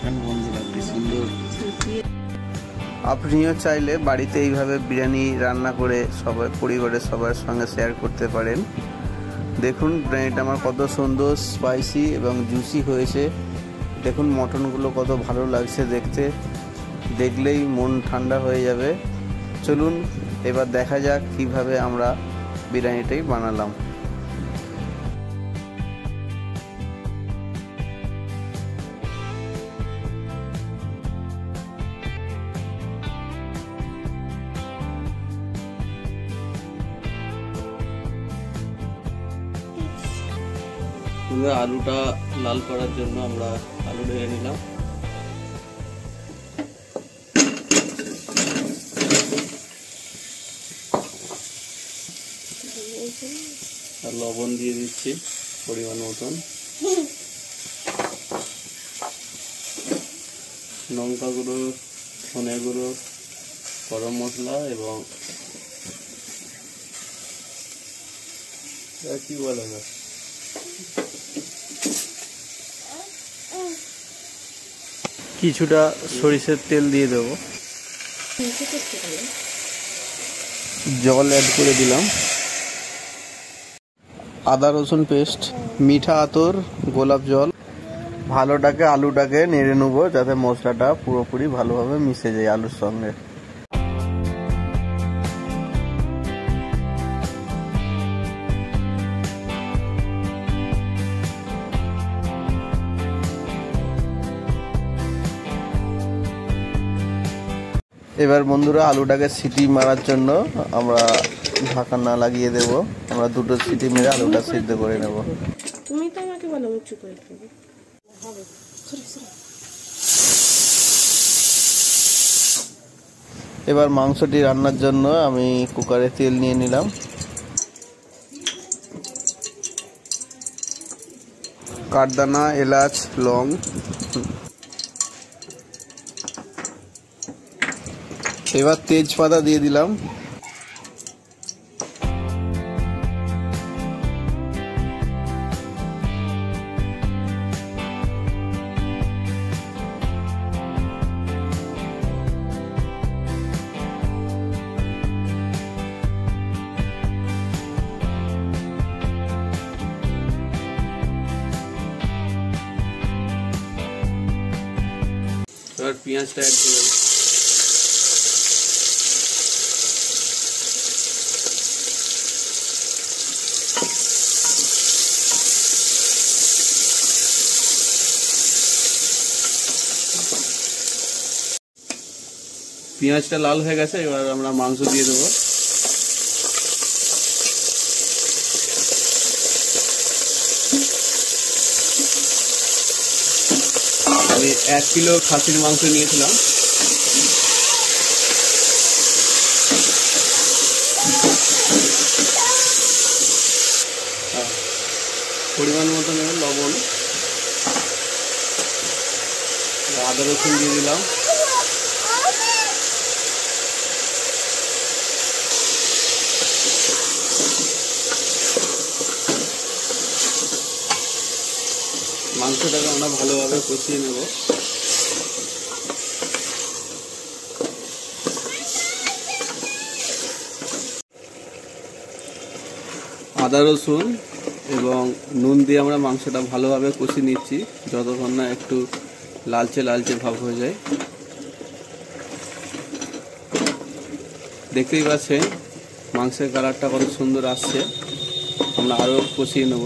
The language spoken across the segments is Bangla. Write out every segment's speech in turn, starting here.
দেখেন বন্ধুরা কি সুন্দর। আপনিও চাইলে বাড়িতে এইভাবে বিরিয়ানি রান্না করে সবাই পরিবারের সবার সঙ্গে শেয়ার করতে পারেন। দেখুন বিরিয়ানিটা আমার কত সুন্দর স্পাইসি এবং জুসি হয়েছে। দেখুন মটনগুলো কত ভালো লাগছে দেখতে, দেখলেই মন ঠান্ডা হয়ে যাবে। চলুন এবার দেখা যাক কিভাবে আমরা বিরিয়ানিটাই বানালাম। আলুটা লাল করার জন্য আমরা আলু ঢেলে নিলাম। আর লবণ দিয়ে দিচ্ছি পরিমাণ মতন, লঙ্কা গুঁড়ো, ধনে গুঁড়ো, গরম মশলা এবং কি বলে না কিছুটা সরিষার তেল দিয়ে দেবো, জল অ্যাড করে দিলাম, আদা রসুন পেস্ট, মিঠা আতর, গোলাপ জল। ভালোটাকে আলুটাকে নেড়ে নেবো যাতে মশলাটা পুরোপুরি ভালোভাবে মিশে যায় আলুর সঙ্গে। এবার বন্ধুরা আলুটাকে সিটি মারার জন্য আমরা ঢাকা না লাগিয়ে দেব, আমরা দুটো সিটি মেরে আলুটা সিদ্ধ করে নেব। তুমি তো আমাকে বলো উঁচু করে দেবে। এবার মাংসটি রান্নার জন্য আমি কুকারে তেল নিয়ে নিলাম। কাঠদানা, এলাচ, লং, এবার তেজপাতা দিয়ে দিলাম। এবার পেঁয়াজটা অ্যাড করে পেঁয়াজটা লাল হয়ে গেছে। এবার আমরা মাংস দিয়ে দেবো। আমি 1 কিলো খাসির মাংস নিয়েছিলাম। পরিমাণ মতো লবণ, আদা রসুন দিয়ে দিলাম। মাংসটাকে আমরা ভালোভাবে কষিয়ে নেব। আদা রসুন এবং নুন দিয়ে আমরা মাংসটা ভালোভাবে কষিয়ে নিচ্ছি যতক্ষণ না একটু লালচে লালচে ভাব হয়ে যায়। দেখতেই পাচ্ছেন মাংসের কালারটা কত সুন্দর আসছে। আমরা আরও কষিয়ে নেব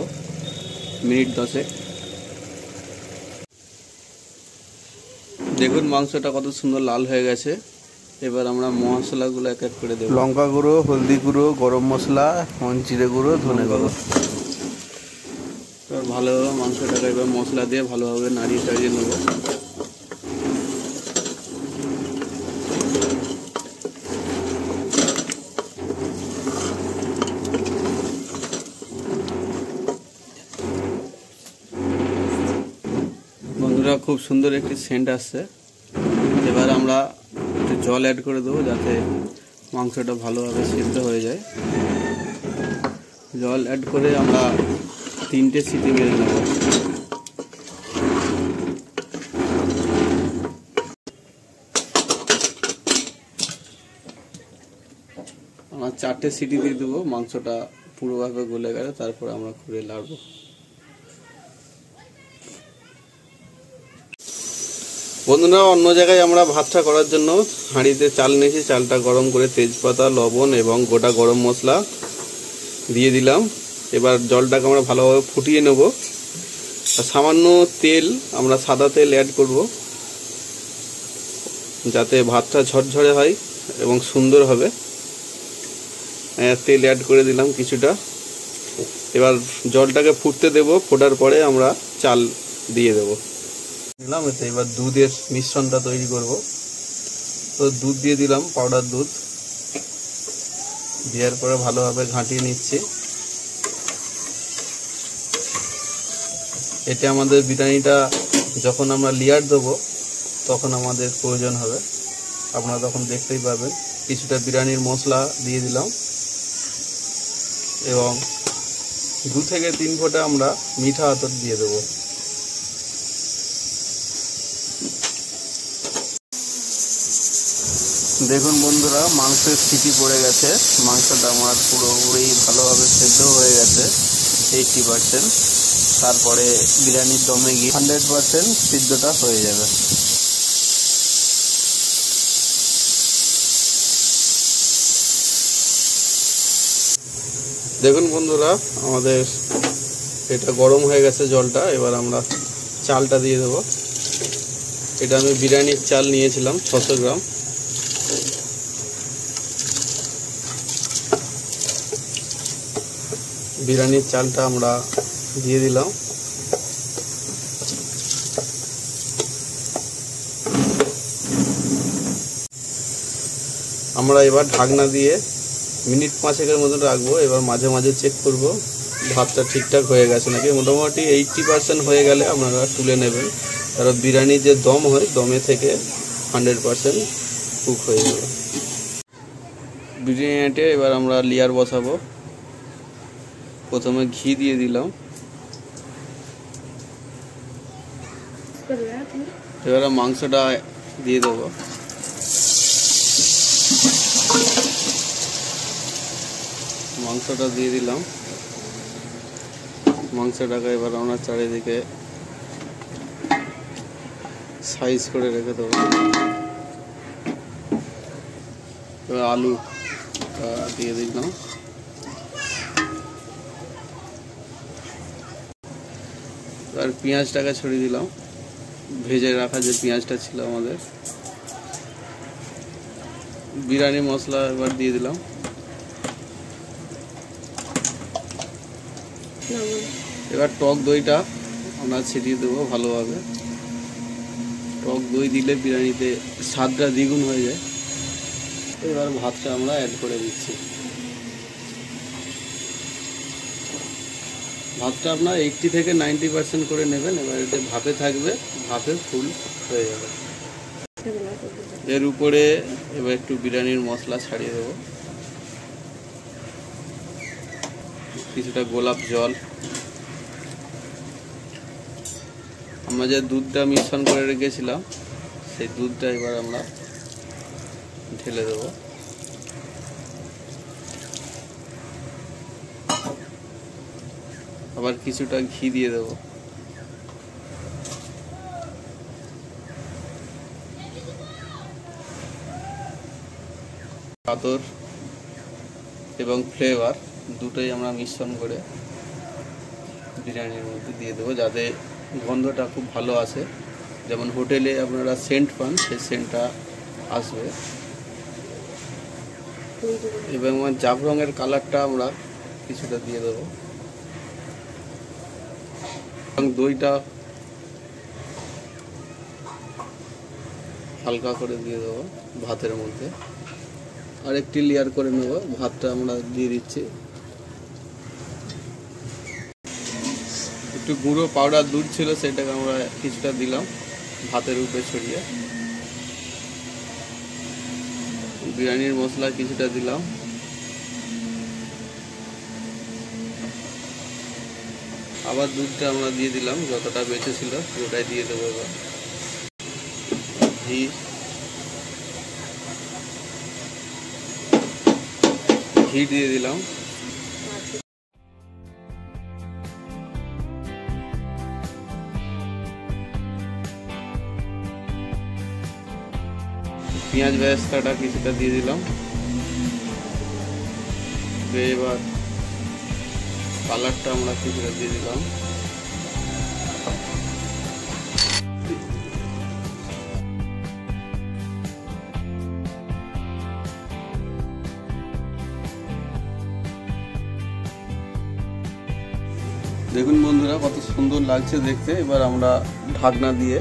মিনিট 10। দেখুন মাংসটা কত সুন্দর লাল হয়ে গেছে। এবার আমরা মশলাগুলো এক এক করে দেব। লঙ্কা গুঁড়ো, হলদি গুঁড়ো, গরম মশলা, জিরে গুঁড়ো, ধনে গুঁড়ো। এবার ভালোভাবে মাংসটাকে এবার মশলা দিয়ে ভালোভাবে নাড়িয়ে চাড়িয়ে নেব। বন্ধুরা খুব সুন্দর একটি সেন্ট আসছে। এবার আমরা একটু জল অ্যাড করে দেবো যাতে মাংসটা ভালোভাবে সিদ্ধ হয়ে যায়। জল অ্যাড করে আমরা 3টে সিটি মেরে নেব। 4টে সিটি দিয়ে দেবো, মাংসটা পুরোভাবে গলে গেলে তারপর আমরা খুঁড়ে লাড়বো। বন্ধুরা, অন্য জায়গায় আমরা ভাতটা করার জন্য হাঁড়িতে চাল নিয়েছি। চালটা গরম করে তেজপাতা, লবণ এবং গোটা গরম মশলা দিয়ে দিলাম। এবার জলটাকে আমরা ভালোভাবে ফুটিয়ে নেব। সামান্য তেল, আমরা সাদা তেল অ্যাড করব যাতে ভাতটা ঝরঝরে হয় এবং সুন্দর হবে। তেল অ্যাড করে দিলাম কিছুটা। এবার জলটাকে ফুটতে দেব, ফোটার পরে আমরা চাল দিয়ে দেব দিলাম। এতে এবার দুধের মিশ্রণটা তৈরি করব। তো দুধ দিয়ে দিলাম, পাউডার দুধ দেওয়ার পরে ভালোভাবে ঘাঁটিয়ে নিচ্ছি। এতে আমাদের বিরিয়ানিটা যখন আমরা লেয়ার দেবো তখন আমাদের প্রয়োজন হবে, আপনারা তখন দেখতেই পাবেন। কিছুটা বিরিয়ানির মশলা দিয়ে দিলাম এবং 2 থেকে 3 ফোঁটা আমরা মিঠা আতর দিয়ে দেবো। দেখুন বন্ধুরা, মাংসের সিটি পড়ে গেছে। মাংসটা আমার পুরোপুরি ভালোভাবে সেদ্ধ হয়ে গেছে 80%। তারপরে বিরিয়ানির দমে গিয়ে 100% সিদ্ধটা হয়ে যাবে। দেখুন বন্ধুরা, আমাদের এটা গরম হয়ে গেছে জলটা। এবার আমরা চালটা দিয়ে দেবো। এটা আমি বিরিয়ানির চাল নিয়েছিলাম 600 গ্রাম। বিরিয়ানির চালটা আমরা দিয়ে দিলাম। আমরা এবার ঢাকনা দিয়ে মিনিট 5 মতন রাখবো। এবার মাঝে মাঝে চেক করব ভাতটা ঠিকঠাক হয়ে গেছে নাকি। মোটামুটি 80% হয়ে গেলে আপনারা তুলে নেবেন, কারণ বিরিয়ানির যে দম হয়, দমে থেকে 100% কুক হয়ে যাবে। বিরিয়ানিতে এবার আমরা লেয়ার বসাবো। প্রথমে ঘি দিয়ে দিলাম। এবারে মাংসটা দিয়ে দেবো। মাংসটা দিয়ে দিলাম। মাংসটাকে এবার আমরা চারিদিকে সাইজ করে রেখে দেবো। এবার আলু দিয়ে দিলাম। আর পেঁয়াজটাকে ছড়িয়ে দিলাম। ভেজে রাখা যে পেঁয়াজটা ছিল আমাদের। বিরিয়ানি মশলা এবার দিয়ে দিলাম। এবার টক দইটা আমরা ছিটিয়ে দেবো ভালোভাবে। টক দই দিলে বিরিয়ানিতে স্বাদটা দ্বিগুণ হয়ে যায়। এবার ভাতটা আমরা অ্যাড করে দিচ্ছি। ভাতটা আপনার 80 থেকে 90% করে নেবেন। এবার এতে ভাপে থাকবে, ভাপে ফুল হয়ে যাবে। এর উপরে এবার একটু বিরিয়ানির মশলা ছাড়িয়ে দেবো, কিছুটা গোলাপ জল। আমরা যে দুধটা মিশ্রণ করে রেখেছিলাম সেই দুধটা এবার আমরা ঢেলে দেবো। আবার কিছুটা ঘি দিয়ে দেবো। আতর এবং ফ্লেভার দুটোই আমরা মিশ্রণ করে বিরিয়ানির মধ্যে দিয়ে দেবো, যাতে গন্ধটা খুব ভালো আসে। যেমন হোটেলে আপনারা সেন্ট পান, সেই সেন্টটা আসবে। এবং জাফরঙের কালারটা আমরা কিছুটা দিয়ে দেবো। এবং দইটা হালকা করে দিয়ে দেবো ভাতের মধ্যে। আর একটি লেয়ার করে নেব। ভাতটা আমরা দিয়ে দিচ্ছি। একটু গুঁড়ো পাউডার দুধ ছিল, সেটাকে আমরা কিছুটা দিলাম ভাতের উপরে ছড়িয়ে। বিরিয়ানির মশলা কিছুটা দিলাম। আবার দুধটা আমরা দিয়ে দিলাম, যতটা বেঁচে ছিল পুরোটাই দিয়ে দেবো। এবার ঘি ঘি দিয়ে দিলাম। পেঁয়াজ বেরেস্তাটা কিছুটা দিয়ে দিলাম। এবার কালারটা আমরা কিছুটা দিয়ে দিলাম। দেখুন বন্ধুরা কত সুন্দর লাগছে দেখতে। এবার আমরা ঢাকনা দিয়ে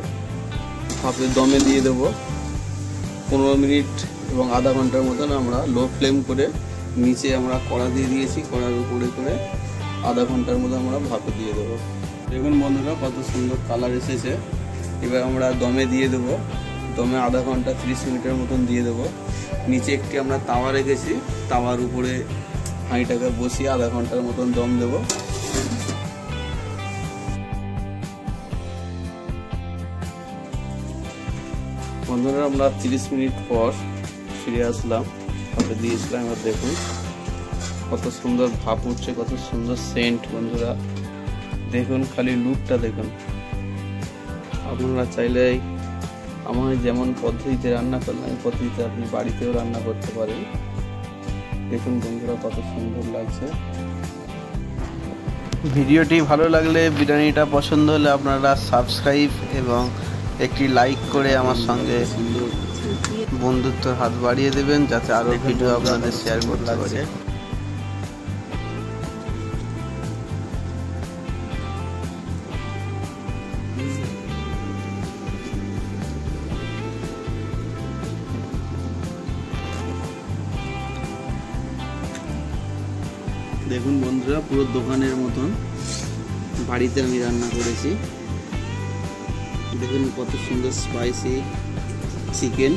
ভাপে দমে দিয়ে দেবো 15 মিনিট এবং আধা ঘন্টার মতন। আমরা লো ফ্লেম করে নিচে আমরা কড়া দিয়ে দিয়েছি, কড়ার উপরে করে আধা ঘন্টার মতো আমরা ভাপে দিয়ে দেবো। দেখুন বন্ধুরা কত সুন্দর কালার এসেছে। এবার আমরা দমে দিয়ে দেবো। দমে আধা ঘন্টা 30 মিনিটের মতন দিয়ে দেবো। নিচে একটি আমরা তাওয়া রেখেছি, তাওয়ার উপরে হাঁড়িটাকে বসিয়ে আধা ঘন্টার মতন দম দেবো। বন্ধুরা আমরা 30 মিনিট পর ফিরে আসলাম, ভাপে দিয়েছিলাম। এবার দেখুন কত সুন্দর ভাপ উঠছে, কত সুন্দর সেন্ট। বন্ধুরা দেখুন খালি লুকটা দেখুন। আপনারা চাইলে আমার যেমন পদ্ধতিতে রান্না করলাম এই পদ্ধতিতে আপনি বাড়িতেও রান্না করতে পারেন। দেখুন বন্ধুরা কত সুন্দর লাগছে। ভিডিওটি ভালো লাগলে, বিরিয়ানিটা পছন্দ হলে আপনারা সাবস্ক্রাইব এবং একটি লাইক করে আমার সঙ্গে বন্ধুত্বের হাত বাড়িয়ে দেবেন, যাতে আরো ভিডিও আপনাদের শেয়ার করতে পারি। দেখুন বন্ধুরা পুরো দোকানের মতন বাড়িতে আমি রান্না করেছি। দেখুন কত সুন্দর স্পাইসি চিকেন।